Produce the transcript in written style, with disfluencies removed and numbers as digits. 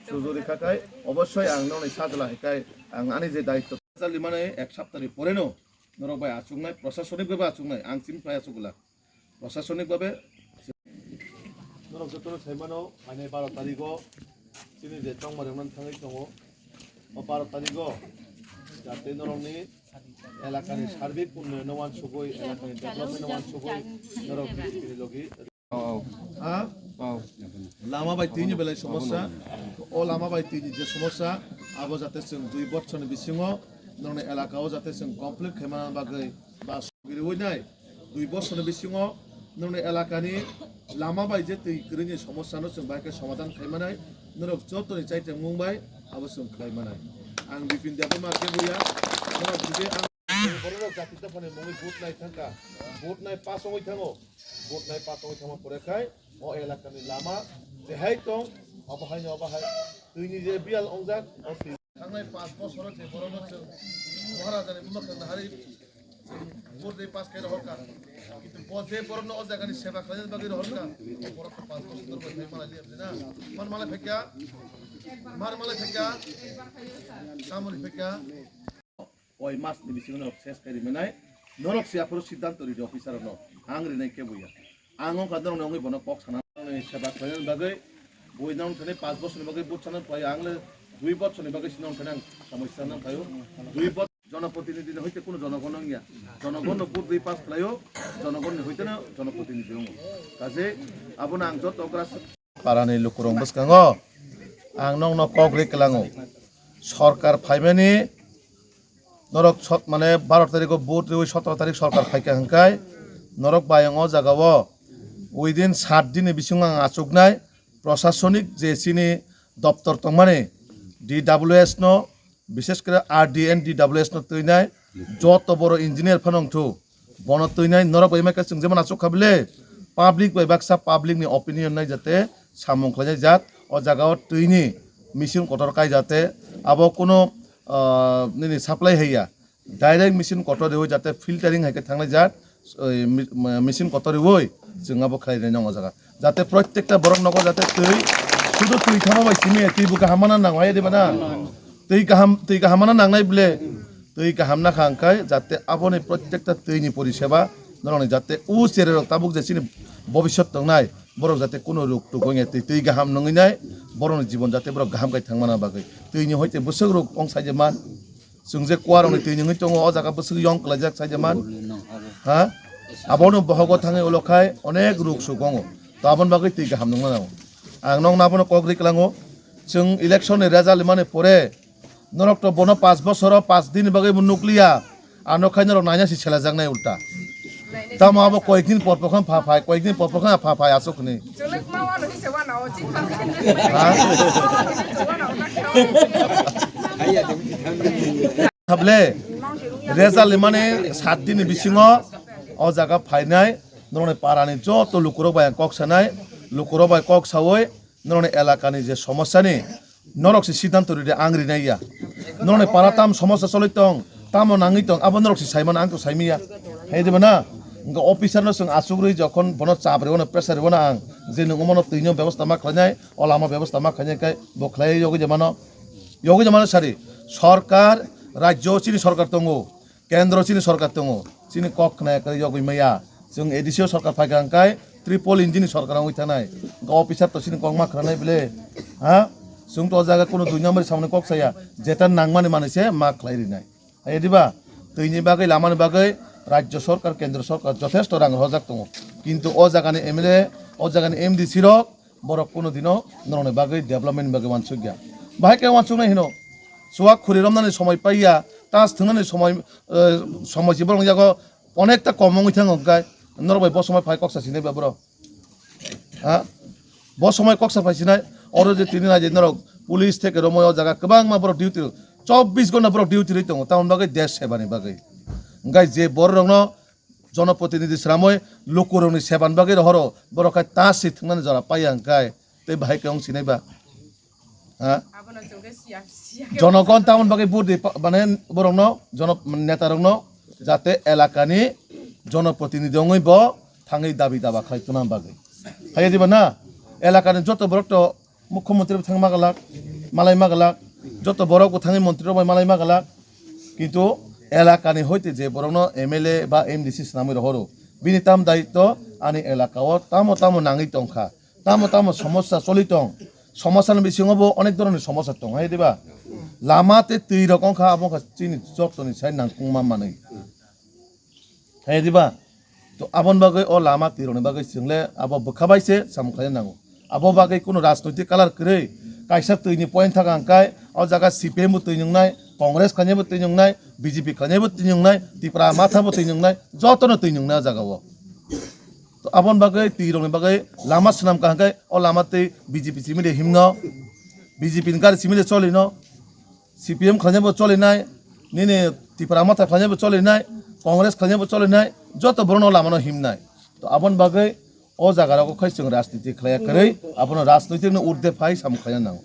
সুজুরি খাকাই অবশ্যই আং নनै সাজলা হেকাই আং আনি যে দায়িত্ব চালি মানে এক সপ্তাহनि পরেনো নরক ভাই আচুকনাই প্রশাসনিকভাবে আচুকনাই আং চিনফাই আচুকলা প্রশাসনিকভাবে নরক যতন সাইমানো মানে 12 তারিখও চিনি যে চংমারেমান থাङै दङ 12 তারিখও যাতে নরকनि এলাকাनि সার্বিক উন্নয়ন ওয়ান সুগৈ এলাকাनि ডেভেলপমেন্ট ওয়ান সুগৈ নরক বিজেপিनि লগি লামা বাইতিनि বেলাय সমস্যা ও লামা বাইতিनि যে সমস্যা আবো যাতে जों 2 বছরनि बिसिङाव नरनि एलाकायाव जाते जों कमप्लिट खालामना बागै बा सुगिरवैनाय 2 বছরनि बिसिङाव नरनि एलाकानि लामा बायजे दैग्रिनि समस्यानो जों बायके समाधान खालामनाय नरक जतनि चाइते मुंबाय आबो जों खालामनाय आं बिपिन देबो मार्के बुया नरक जुदि आं बरनक जातिता फाने मुंगै भोट नाय थांका भोट नाय पासङै थाङो भोट नाय पासङै थाङो परेखाय ओ एलाकानि लामा जेहाय दं अबाहाय दैनि जे बियाल अंजाक थांनाय 5 বছরত যে বরনক जों महाराजानि मुखन हारि भोट दे पास खाय रहलका কিন্তু বজে বরন ও জায়গাनि सेवा खालायनो बागै रहलका बरक 5 বছর ধরে ভাই মালা লিয়ে না মান মালা फेक्या मार माला फेक्या सामरि फेक्या ওই মাসनि बिसिङाव सेस करि मनाय नरक सियाफोर सिद्धांत रिदि अफिसार न आंग्रि नाय के बुया आङो कादर नङै बन पक साना सेवा खालायनो बागै बयनाव थाने 5 বছরनि बागै भोट साना पाय आंले 2 বছরनि बागै सिनाव थाने समस्या ना पायो 2 বছর জনপ্রতিনিধি হইতে কোনো জনগণ গিয়া জনগণ ভোট দিয়ে পাস খালায়ও জনগণ হইতে না জনপ্রতিনিধি হম কাজে আবনা আং যত গ্রাস পারানি লুকুরং বসকাঙ্গ আং নং ন কগ্রে কেলাঙ্গ সরকার ফাইমানি নরক মানে 12 তারিখ ভোট ওই 17 তারিখ সরকার ফাইকা হাঙ্কাই নরক বায়ং জাগাও ওই দিন 7 দিনে বিসং আং আচুকনাই প্রশাসনিক যে চিনি দপ্তর তংমানে DWS ন বিশেষ করে RDN DWS ন তৈনাই যত বড় ইঞ্জিনিয়ার ফানংথু বন তৈনাই নরক বাইমাকা जों যেমন আচুক খাবলে পাবলিক বাই বাক্সা পাবলিকনি অপিনিয়ন নাই যাতে সামং খাই জাত ও জায়গাও তৈনি মেশিন কটর কাই যাতে আবো কোনো নিনি সাপ্লাই হইয়া ডাইরেক্ট মেশিন কটর হই যাতে ফিল্টারিং হাইকে থাংনাই জাত মেশিন কটর হই जों আবো খাইনাই নং জায়গা যাতে প্রত্যেকটা বরক নগর যাতে তৈ শুধু তুই থামা বাইছিমি তুই বুকা হামানা নাংলাই দেবা না tei kahamana nangnai bile tei kahamna khangkai jate aboni protekta teini poriseba noroni jate u chererok tabuk je sini bobishyot tongnai borok jate kono rok tugonge tei gaham nonginai boroni jibon jate borok gaham kai thangmana bagai teini hoite busuk rok ong saijeman जों जे kwaroni teini ngi tongo o jaga busuk yong klajak saijeman ha abono bohogo thangai ulokai onek rok sugongo to abon bagai tei gaham nongna ang nong nabono kokri klango जों election result माने परे नरक तो बनो 5 বছর 5 दिन बागै नुक्लिया आनो खाय नरक नायनासि छेला जांनाय उल्टा ता माबो कयदिन परपखन फाफाय कयदिन परपखन फाफाय आसुखनि थाबले रेजाल्ट माने 7 दिन बिसिङो अ जागा फायनाय नरने पारानि जतो लुकुरो बाय कक सानाय लुकुरो बाय कक सावै नरने एलाकानि जे समस्यानि नरक से सिद्धांत रिदि आंग्रि नाइया नरने पाराताम समस्या चलितं तामो नांगितं आबो नरक से साइमान आंखौ साइमिया हायदेबा ना इंगा अफिसार न जों आसुग्रै जखन बनो चाब्रेवनो प्रेसार रेवनो आं जे नों मनो तैनो व्यवस्था मा खालायनाय अलामा व्यवस्था मा खालायनायखाय बखलाय योगि जमानो सारि सरकार राज्य चिनि सरकार दङो केन्द्र चिनि सरकार दङो चिनि कक नाय करे योगि मैया जों एडिसिओ सरकार फायगांखाय ट्रिपल इन्जिनि सरकाराव थानाय अफिसार तो चिनि कक मा खालायनाय बिले हा जों तो जागा कोनो 2 नम्बर सामने कक साया जेता नांगमानि मानैसे मा खालायरिनाय हायदिबा दैनि बागै लामानि बागै राज्य सरकार केन्द्र सरकार যথেষ্ট रां हजाक दङ किन्तु अ जागानि एमएलए अ जागानि एमडिसि रक बरक कोनो दिनो नरने बागै डेभलपमेन्ट बागै वानसुक गया बाहाय के वानसुक नाय हिनो सुवा खुरि रमनानि समय पाइया तास थंनानि समय जिबरं जागो अनेकटा कमंगै थांगाय नरबाय ब समय फाय कक्सा सिनाय बाबर हा ब समय कक्सा फायसिनाय अरो जे तिनि नाय नरक पुलिस থেকে रमय जागा गोबां मा बरक डिउटि 24 घन्टा बरक डिउटि रै दङ ताउन बागै देश सेवानि बागै गाय जे बररंनो जनप्रतिनिधि श्रामय लोकरंनि सेबान बागै रहरो बरखाय तासि थंनानै जरा पाया गाय ते भाई कें सिनायबा हा जनगण ताउन बागै बुदि माने बरंनो जन नेतारंनो जाते एलाकानि जनप्रतिनिधि अंगै ब थाङै दाबि दाबा खायतोना बागै हाय दिबा ना एलाकानि जत बरक तो मुख्यमंत्री थांमा गलाक মালাই মাগালাক যত বড় কোথায় মন্ত্রী রবাই মালাই মাগালাক কিন্তু এলাকানি হইতে যে বড় এমএলএ বা এমডিসি নামে রহরো বিনি তাম দায়িত্ব আনি এলাকাও তামো তামো নাঙি টংখা তামো তামো সমস্যা চলিতং সমস্যার বিসিঙাবো অনেক ধরনের সমস্যা দं হাই দিবা লামাতে তৈ রকম খা আবো চিনি যতনি সাই নাংকুংমা মাनै হাই দিবা তো আবন বাগৈ ও লামা তিরনি বাগৈ সিংলে আবো বখাবাইছে সামখায় নাंगौ আবো বাগৈ কোনো রাজনৈতিক কালার করে কাইসা তৈনি পয়েন্ট থাকা আঙ্কায় ও জায়গা সিপিএম বো তৈনংনাই কংগ্রেস খানেবো তৈনংনাই বিজেপি খানেবো তৈনংনাই ত্রিপুরা মাথাबो তৈনংনাই যতनो তৈনংনা জায়গাও তো আবন বাগৈ তিরনি বাগৈ লামা সুনাম কাহাঙ্কায় ও লামাতে বিজেপি সিমিলে হিমন বিজেপি গার সিমিলে চলিন সিপিএম খানেবো চলিনাই নিনে ত্রিপুরা মাথা খানেবো চলিনাই কংগ্রেস খানেবো চলিনাই যত বড় লামানো হিমনাই তো আবন বাগৈ ও জায়গার খাইছে রাজনীতি খেলাया करे अपन राजनीतिक ऊर्ध्वे फाइ सामखाया नांगौ